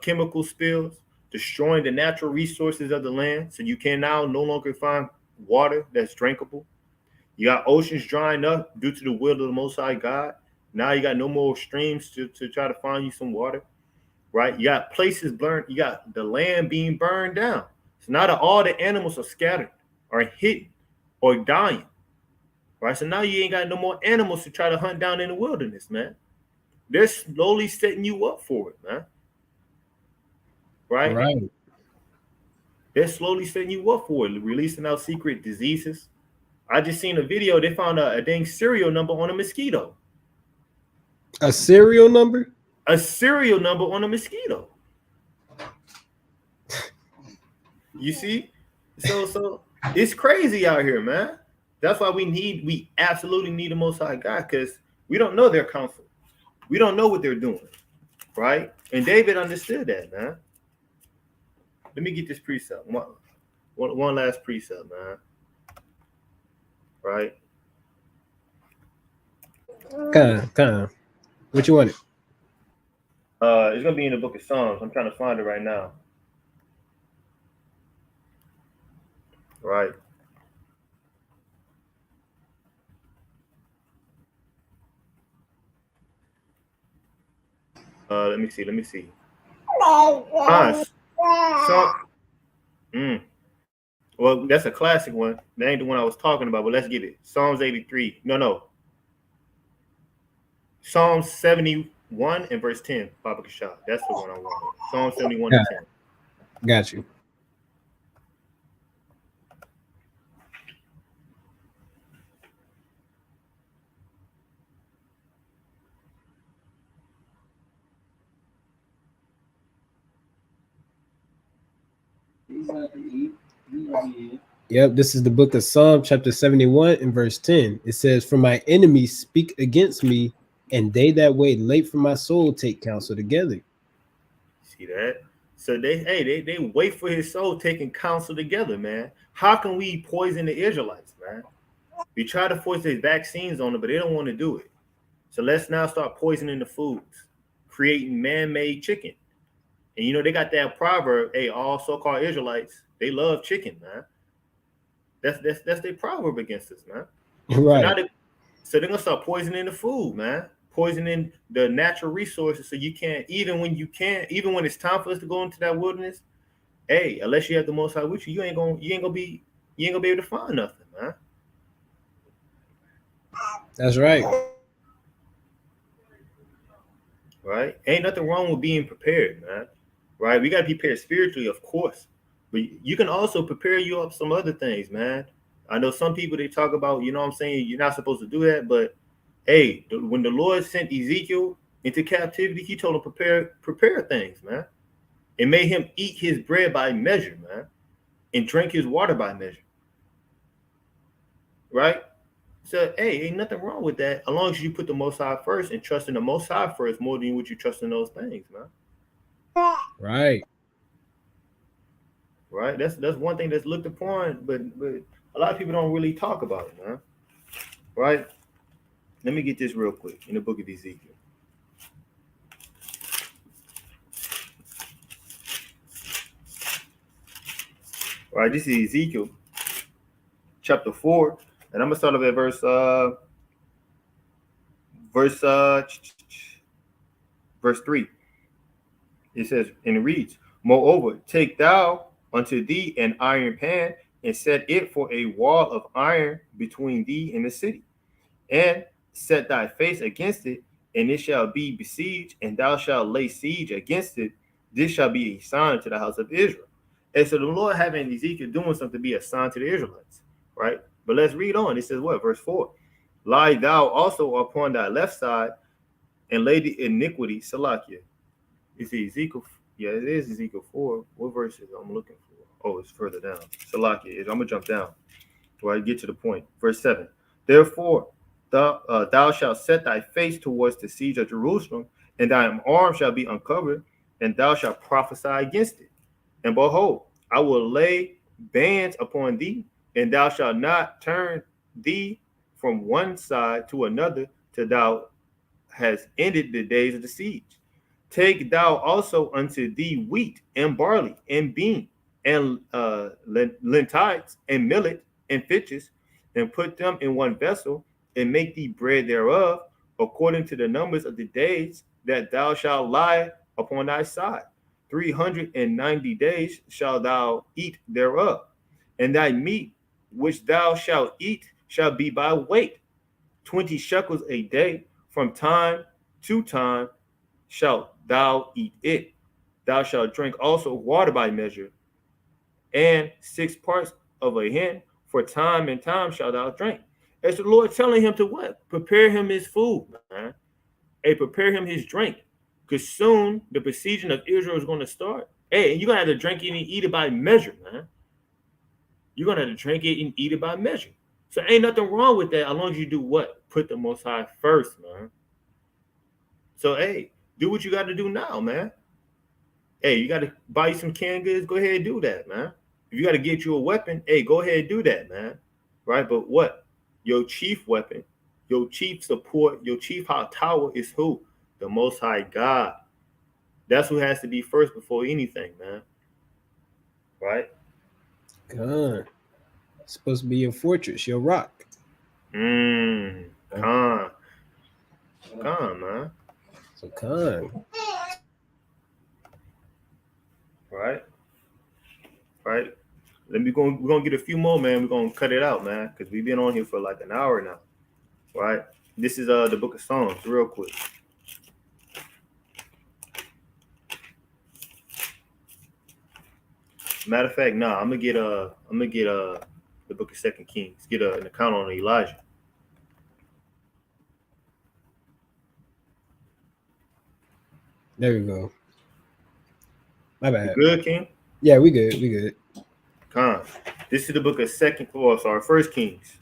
chemical spills, destroying the natural resources of the land, so you can now no longer find water that's drinkable. You got oceans drying up due to the will of the Most High God. Now you got no more streams to try to find you some water, right? You got places burned. You got the land being burned down. So now that all the animals are scattered, are hidden, or dying, right? So now you ain't got no more animals to try to hunt down in the wilderness, man. They're slowly setting you up for it, man. Right? Right. They're slowly setting you up for it, releasing out secret diseases. I just seen a video. They found a dang serial number on a mosquito. A serial number? A serial number on a mosquito. You see? So it's crazy out here, man. That's why we absolutely need the Most High God, because we don't know their counsel. We don't know what they're doing, right? And David understood that, man. Let me get this precept. One last precept, man. Right? Kind of. What you wanted? It's gonna be in the book of Psalms. I'm trying to find it right now. Right. Let me see. Well, that's a classic one. That ain't the one I was talking about, but let's get it. Psalms 83. No. Psalms 71 and verse 10. Baba Kashah. That's the one I want. Psalm 71 and 10. Got you. Yep, this is the book of Psalm, chapter 71 and verse 10. It says, "For my enemies speak against me, and they that wait late for my soul take counsel together." See that? So they wait for his soul taking counsel together, man. How can we poison the Israelites, man? We try to force these vaccines on them, but they don't want to do it. So let's now start poisoning the foods, creating man-made chicken. And you know, they got that proverb, hey, all so-called Israelites, they love chicken, man. That's their proverb against us, man. Right. So they're gonna start poisoning the food, man. Poisoning the natural resources, so you can't, even when it's time for us to go into that wilderness, hey, unless you have the Most High with you, you ain't gonna be able to find nothing, man. That's right. Right? Ain't nothing wrong with being prepared, man. Right? We gotta be prepared spiritually, of course, but you can also prepare you up some other things, man. I know some people, they talk about, you know what I'm saying, you're not supposed to do that, but hey, when the Lord sent Ezekiel into captivity, he told him prepare things, man. It made him eat his bread by measure, man, and drink his water by measure. Right? So, hey, ain't nothing wrong with that, as long as you put the Most High first and trust in the Most High first more than what you trust in those things, man. Right. Right? That's one thing that's looked upon, but a lot of people don't really talk about it, man. Right? Let me get this real quick in the book of Ezekiel. All right, this is Ezekiel chapter 4, and I'm gonna start off at verse 3. It says, and it reads, "Moreover, take thou unto thee an iron pan, and set it for a wall of iron between thee and the city, and set thy face against it, and it shall be besieged, and thou shalt lay siege against it, This shall be a sign to the house of Israel. And so the Lord having Ezekiel doing something to be a sign to the Israelites, right? But let's read on. It says what? Verse 4. Lie thou also upon thy left side and lay the iniquity, Salakia. Is it Ezekiel? Yeah, it is Ezekiel 4. What verse is it I'm looking for? Oh, it's further down. Salakia. I'm going to jump down till I get to the point. Verse 7. Therefore, thou shalt set thy face towards the siege of Jerusalem, and thy arm shall be uncovered, and thou shalt prophesy against it. And behold, I will lay bands upon thee, and thou shalt not turn thee from one side to another till thou hast ended the days of the siege. Take thou also unto thee wheat and barley and bean and lentites and millet and fitches, and put them in one vessel, and make thee bread thereof, according to the numbers of the days that thou shalt lie upon thy side. 390 days shalt thou eat thereof, and thy meat which thou shalt eat shall be by weight, 20 shekels a day, from time to time shalt thou eat it. Thou shalt drink also water by measure, and 6 parts of a hin, for time and time shalt thou drink. As the Lord telling him to what? Prepare him his food, man. Hey, prepare him his drink. Because soon the besieging of Israel is going to start. Hey, and you're going to have to drink it and eat it by measure, man. You're going to have to drink it and eat it by measure. So ain't nothing wrong with that as long as you do what? Put the Most High first, man. So, hey, do what you got to do now, man. Hey, you got to buy you some canned goods, go ahead and do that, man. If you got to get you a weapon, hey, go ahead and do that, man. Right? But what? Your chief weapon, your chief support, your chief high tower is who? The Most High God. That's who has to be first before anything, man. Right? God. It's supposed to be your fortress, your rock. Con, man. So Khan. Right? We're gonna get a few more, man. We're gonna cut it out, man, because we've been on here for like an hour now. Right? This is the book of Psalms, real quick. Matter of fact, I'm gonna get the book of 2 Kings, get an account on Elijah. There we go. My bad. You good, King? Yeah, we good. Con. This is the book of First Kings.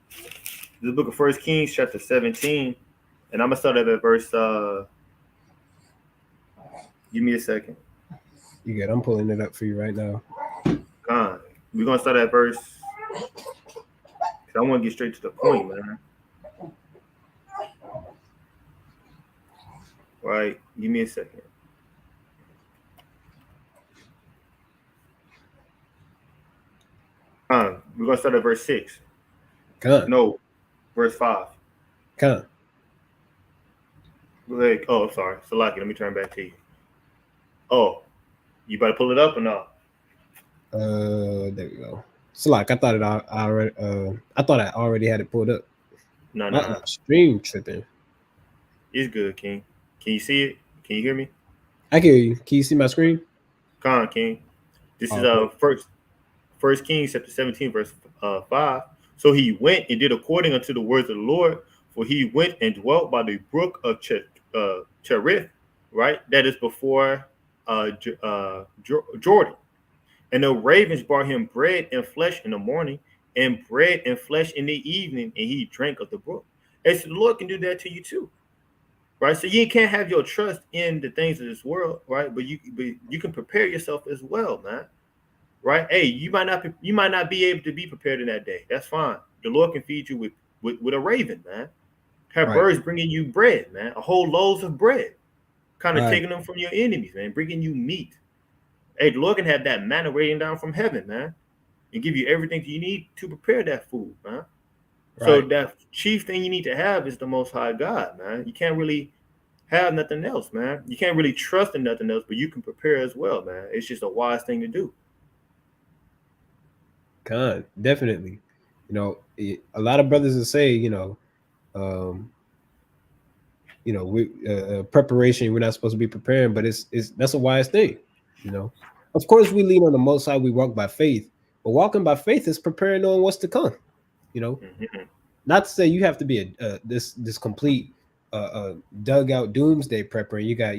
This is the book of First Kings, chapter 17. And I'm gonna start at verse give me a second. You good. I'm pulling it up for you right now. Con. We're gonna start at verse, because I want to get straight to the point, man. Right, give me a second. We're gonna start at verse 6. No, verse 5. Come. Go ahead. Oh, sorry. Salaki, let me turn back to you. Oh, you better pull it up or not? There we go. So like I thought I already had it pulled up. No. Stream tripping. It's good, King. Can you see it? Can you hear me? I can hear you. Can you see my screen? King. This is First Kings chapter 17, verse 5. So he went and did according unto the words of the Lord, for he went and dwelt by the brook of Cherith, right? That is before Jordan. And the ravens brought him bread and flesh in the morning, and bread and flesh in the evening, and he drank of the brook. And so the Lord can do that to you too, right? So you can't have your trust in the things of this world, right? But you can prepare yourself as well, man. Right? Hey, you might not be able to be prepared in that day. That's fine. The Lord can feed you with a raven, man. Have birds bringing you bread, man. A whole loaves of bread, kind of taking them from your enemies, man. Bringing you meat. Hey, the Lord can have that manna raining down from heaven, man, and give you everything you need to prepare that food, man. Right. So that chief thing you need to have is the Most High God, man. You can't really have nothing else, man. You can't really trust in nothing else, but you can prepare as well, man. It's just a wise thing to do. Definitely. You know, a lot of brothers will say, you know, we preparation. We're not supposed to be preparing, but it's that's a wise thing. Of course, we lean on the Most High. We walk by faith, but walking by faith is preparing on what's to come. Mhm. Not to say you have to be this complete dugout doomsday prepper. And you got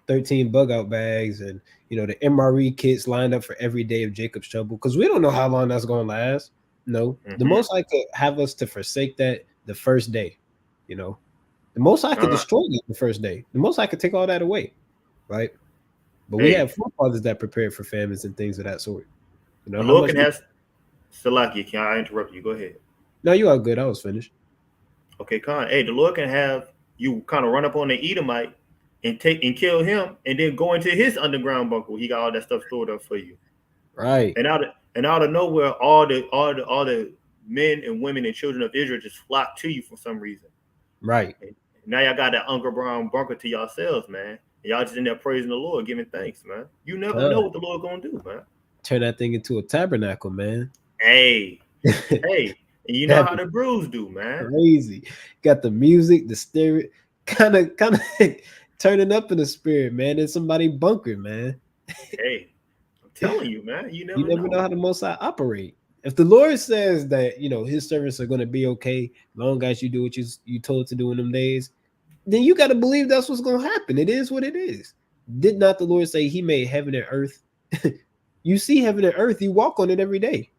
13 bug out bags and the MRE kits lined up for every day of Jacob's trouble, because we don't know how long that's going to last. No, the Mhm. Most High could have us to forsake that the first day. The Most High could Con, destroy it the first day. The Most High could take all that away, right? But we hey, have forefathers that prepared for famines and things of that sort. the How Lord much? can have Salaki. Can I interrupt you? Go ahead. No, you are good. I was finished. Okay, Con. Hey, the Lord can have you kind of run up on the Edomite and take and kill him, and then go into his underground bunker where he got all that stuff stored up for you. Right, And out of nowhere, all the men and women and children of Israel just flock to you for some reason. right. And now y'all got that underground bunker to yourselves, man. And y'all just in there praising the Lord, giving thanks, man. You never know what the Lord gonna do, man. Turn that thing into a tabernacle, man. Hey, hey, and you know That'd how be the brews do, man. crazy. Got the music, the stereo, kind of turning up in the spirit, man. In somebody bunker, man. Hey, I'm telling you, man. You You never never know know. how the Most High operate. If the Lord says that His servants are going to be okay, long as you do what you told to do in them days, then you got to believe that's what's going to happen. It is what it is. Did not the Lord say He made heaven and earth? You see heaven and earth, you walk on it every day.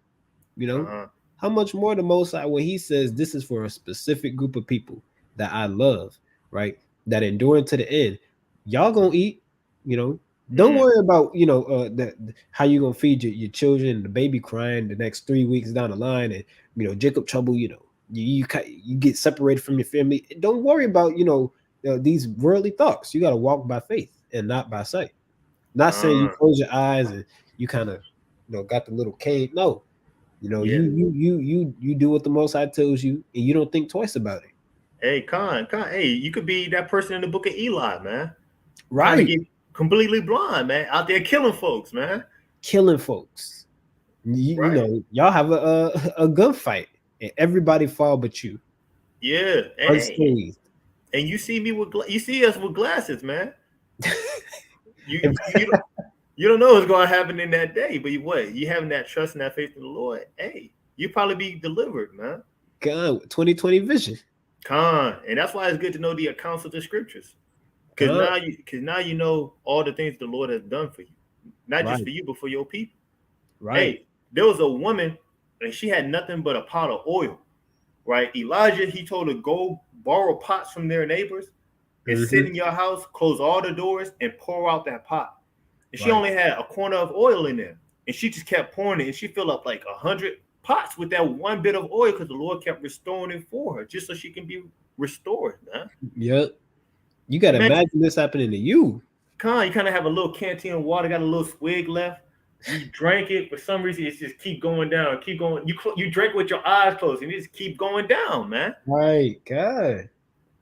Uh-huh. How much more the Most High when He says this is for a specific group of people that I love, right? That endure to the end. Y'all gonna eat, Don't Mm, worry about that how you gonna feed your children, the baby crying the next 3 weeks down the line, and Jacob trouble. You get separated from your family. Don't worry about these worldly thoughts. You got to walk by faith and not by sight. Not saying you uh, close your eyes and you kind of got the little cane. No, yeah. you do what the Most High tells you, and you don't think twice about it. Hey, Con, hey, you could be that person in the book of Eli, man. Kind of Right, get completely blind, man, out there killing folks, man. killing folks. Right? Y'all have a gunfight, and everybody fall but you, Yeah. Hey, unscathed. and you see me you see us with glasses, man. You And you don't you don't know what's going to happen in that day, but you having that trust and that faith in the Lord. Hey, you probably be delivered, man. God, 2020 vision. And that's why it's good to know the accounts of the scriptures, because God, now you know all the things the Lord has done for you, not just right, for you, but for your people. right. Hey, there was a woman and she had nothing but a pot of oil, right? Elijah, he told her, go borrow pots from their neighbors and sit Mm-hmm. in your house, close all the doors, and pour out that pot. And she Right. only had a corner of oil in there. And she just kept pouring it. And she filled up like 100 pots with that one bit of oil because the Lord kept restoring it for her just so she can be restored, man. Yep. You got to Imagine, imagine this happening to you. you kind of have a little canteen of water, got a little swig left. You drank it, for some reason, it's just keep going down, keep going. You drink with your eyes closed, and it just keep going down, man. Right. God.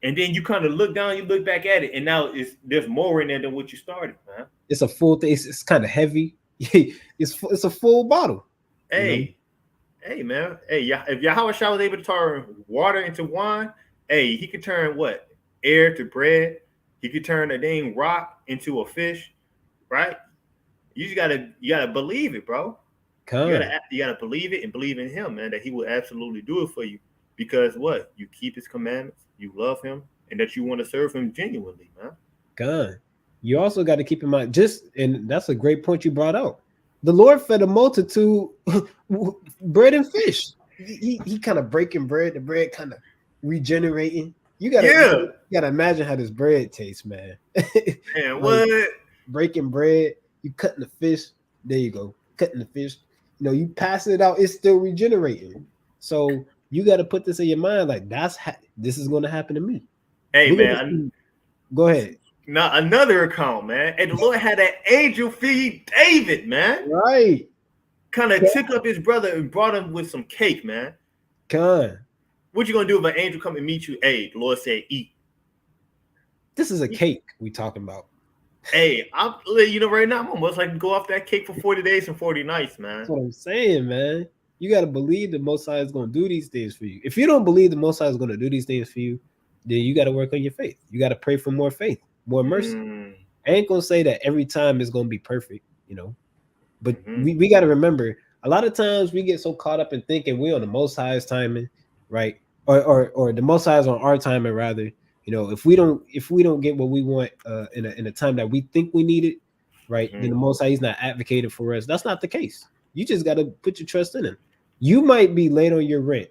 And then you kind of look down, you look back at it, and now there's more in there than what you started, man. It's a full thing. It's kind of heavy. It's a full bottle. Hey, hey, man. Hey, if Yahweh Shah was able to turn water into wine, hey, he could turn what? Air to bread. He could turn a dang rock into a fish, right? You gotta believe it, bro. Con. You gotta believe it and believe in him, man, that he will absolutely do it for you. Because what? You keep his commandments, you love him, and that you want to serve him genuinely, man. God. You also got to keep in mind, and that's a great point you brought out. The Lord fed a multitude bread and fish. He kind of breaking bread, the bread kind of regenerating. Yeah. You gotta imagine how this bread tastes, man. Man, Like what? breaking bread, you cutting the fish. There you go, cutting the fish. You pass it out, it's still regenerating. So you got to put this in your mind, like this is going to happen to me. Hey, We're gonna man. see. Go ahead. Now another account, man. And the Lord had an angel feed David, man. Right. Kind of took up his brother and brought him with some cake, man. Con. What you gonna do if an angel come and meet you? Hey, the Lord said, eat. This is a cake we talking about. Hey, I'm right now. I'm almost like go off that cake for 40 days and 40 nights, man. That's what I'm saying, man. You got to believe the Most High is going to do these things for you. If you don't believe the Most High is going to do these things for you, then you got to work on your faith. You got to pray for more faith, more mercy. I ain't gonna say that every time it's gonna be perfect, but we got to remember a lot of times we get so caught up in thinking we're on the Most High's timing, right? Or the Most High's on our timing rather. If we don't get what we want in a time that we think we need it, right? Then the Most High, He's not advocating for us. That's not the case. You just got to put your trust in Him. You might be late on your rent,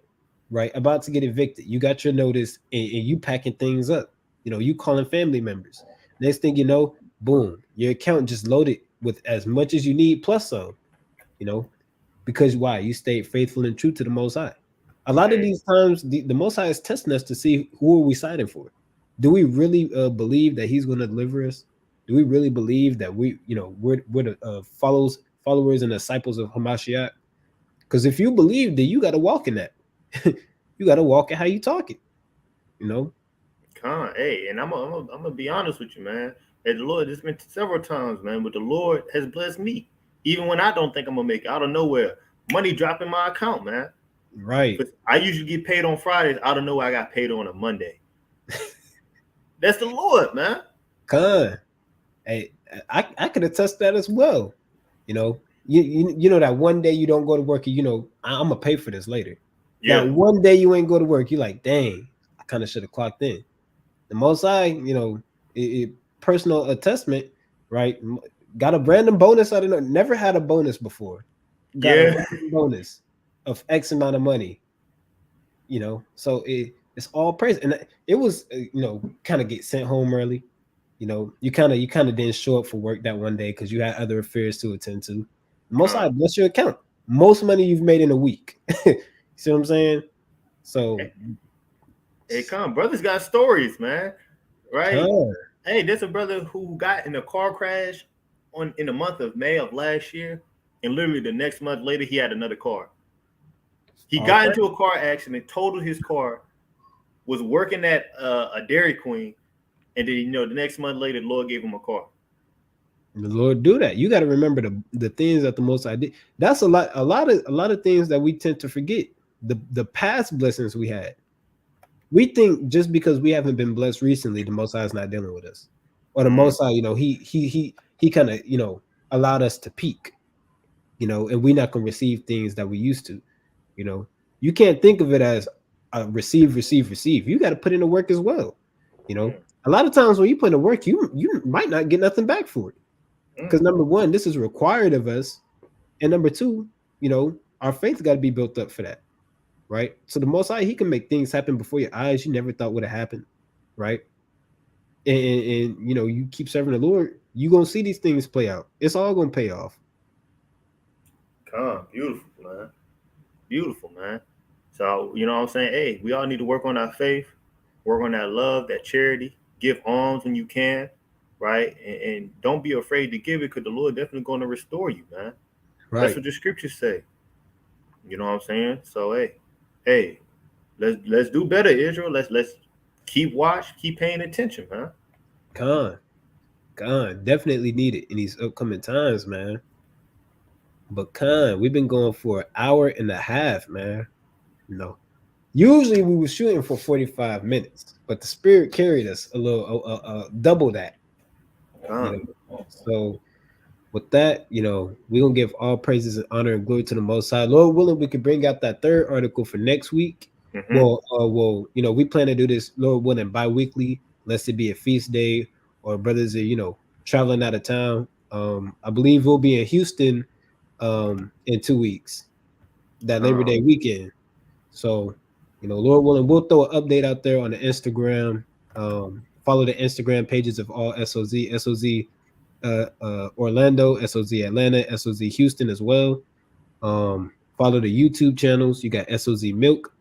right? About to get evicted. You got your notice and you packing things up. You calling family members. Next thing you know, boom, your account just loaded with as much as you need plus some, because why? You stayed faithful and true to the Most High. A lot of these times, the Most High is testing us to see who are we siding for. Do we really believe that He's going to deliver us? Do we really believe that we're the followers and disciples of Hamashiach? Because if you believe, then you got to walk in that. You got to walk it how you talk it. Hey, and I'm gonna be honest with you, man. Hey, the Lord has been several times, man, but the Lord has blessed me, even when I don't think I'm gonna make it out of nowhere. Money drop in my account, man. Right. But I usually get paid on Fridays. Out of nowhere, I got paid on a Monday. That's the Lord, man. Hey, I could attest that as well. You know that one day you don't go to work, and I'm gonna pay for this later. Yeah. That one day you ain't go to work, you're like, dang, I kind of should have clocked in. The Most High, personal attestment, right? Got a random bonus. I don't know, never had a bonus before. Got a random bonus of X amount of money. So it's all praise, and it was kind of get sent home early. You kind of didn't show up for work that one day because you had other affairs to attend to. Most High bless your account. Most money you've made in a week. You see what I'm saying? So. Hey, brothers got stories, man. Right? Hey, there's a brother who got in a car crash in the month of May of last year, and literally the next month later, he had another car. He got into a car accident, totaled his car, was working at a Dairy Queen, and then the next month later, the Lord gave him a car. The Lord do that. You got to remember the things that the Most High did. That's a lot of things that we tend to forget. The past blessings we had. We think just because we haven't been blessed recently, the Most High is not dealing with us, or the Most High, he kind of allowed us to peak, and we're not gonna receive things that we used to. You can't think of it as receive. You got to put in the work as well. A lot of times when you put in the work, you might not get nothing back for it, because number one, this is required of us, and number two, our faith got to be built up for that. Right, so the Most High, He can make things happen before your eyes you never thought would have happened, right? And you keep serving the Lord, you gonna see these things play out. It's all gonna pay off. Beautiful, man. So what I'm saying. Hey, we all need to work on our faith, work on that love, that charity. Give alms when you can, right? And don't be afraid to give it, because the Lord definitely going to restore you, man. Right. That's what the scriptures say. You know what I'm saying? So hey, let's do better, Israel. Let's keep watch, keep paying attention, man. Definitely need it in these upcoming times, man. But we've been going for an hour and a half, man. Usually we were shooting for 45 minutes, but the Spirit carried us a little double that. So with that, we're gonna give all praises and honor and glory to the Most High. Lord willing, we can bring out that third article for next week. We plan to do this, Lord willing, bi-weekly, unless it be a feast day or brothers are traveling out of town. I believe we'll be in Houston in 2 weeks, that Labor Day weekend. So Lord willing, we'll throw an update out there on the Instagram. Follow the Instagram pages of all SOZ Orlando, SOZ Atlanta, SOZ Houston as well. Follow the YouTube channels. You got SOZ Milk.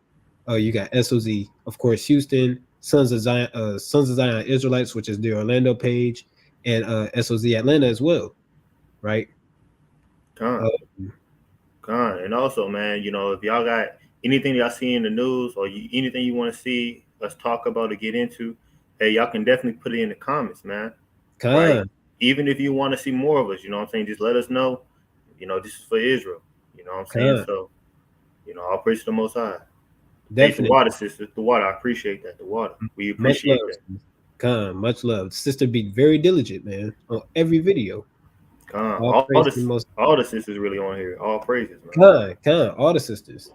You got SOZ, of course, Houston, Sons of Zion Israelites, which is the Orlando page, and SOZ Atlanta as well, right? And also, man, if y'all got anything y'all see in the news or anything you want to see us talk about or get into, hey, y'all can definitely put it in the comments, man. Right? Even if you want to see more of us, you know what I'm saying, just let us know. This is for Israel. You know what I'm saying? So, all praise to the Most High. Thanks to Definitely. water sisters. The water, I appreciate that. The water, we Much appreciate love. that. Con, much love. Sister be very diligent, man, on every video. All praise to the most. All the sisters really on here. All praises, man. Con, all the sisters,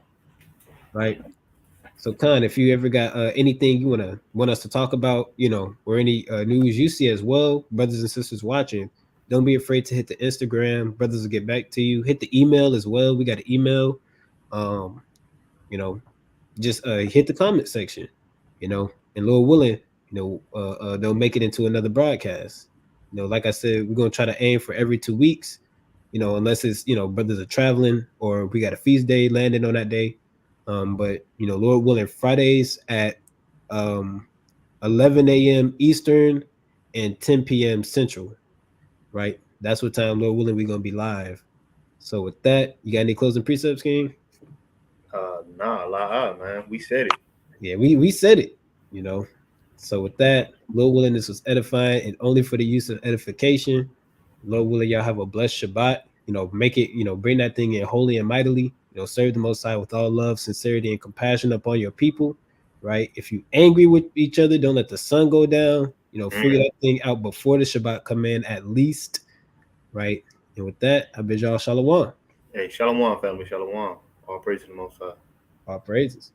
right? So, Con, if you ever got anything you want us to talk about, or any news you see as well, brothers and sisters watching, don't be afraid to hit the Instagram. Brothers will get back to you. Hit the email as well. We got an email. Um, you know, just hit the comment section. And Lord willing, they'll make it into another broadcast. Like I said, we're gonna try to aim for every 2 weeks. Unless it's brothers are traveling or we got a feast day landing on that day. But Lord willing, Fridays at 11 a.m. Eastern and 10 p.m. Central, right? That's what time, Lord willing, we're gonna be live. So with that, you got any closing precepts, King? Nah, man. We said it. Yeah, we said it, you know. So with that, Lord willing, this was edifying and only for the use of edification. Lord willing, y'all have a blessed Shabbat. Make it, bring that thing in holy and mightily. Serve the Most High with all love, sincerity, and compassion upon your people. Right? If you angry with each other, don't let the sun go down. Figure that thing out before the Shabbat come in at least. Right? And with that, I bid y'all shalom. Hey, shalom, family. Shalom. All praise to the Most High. All praises.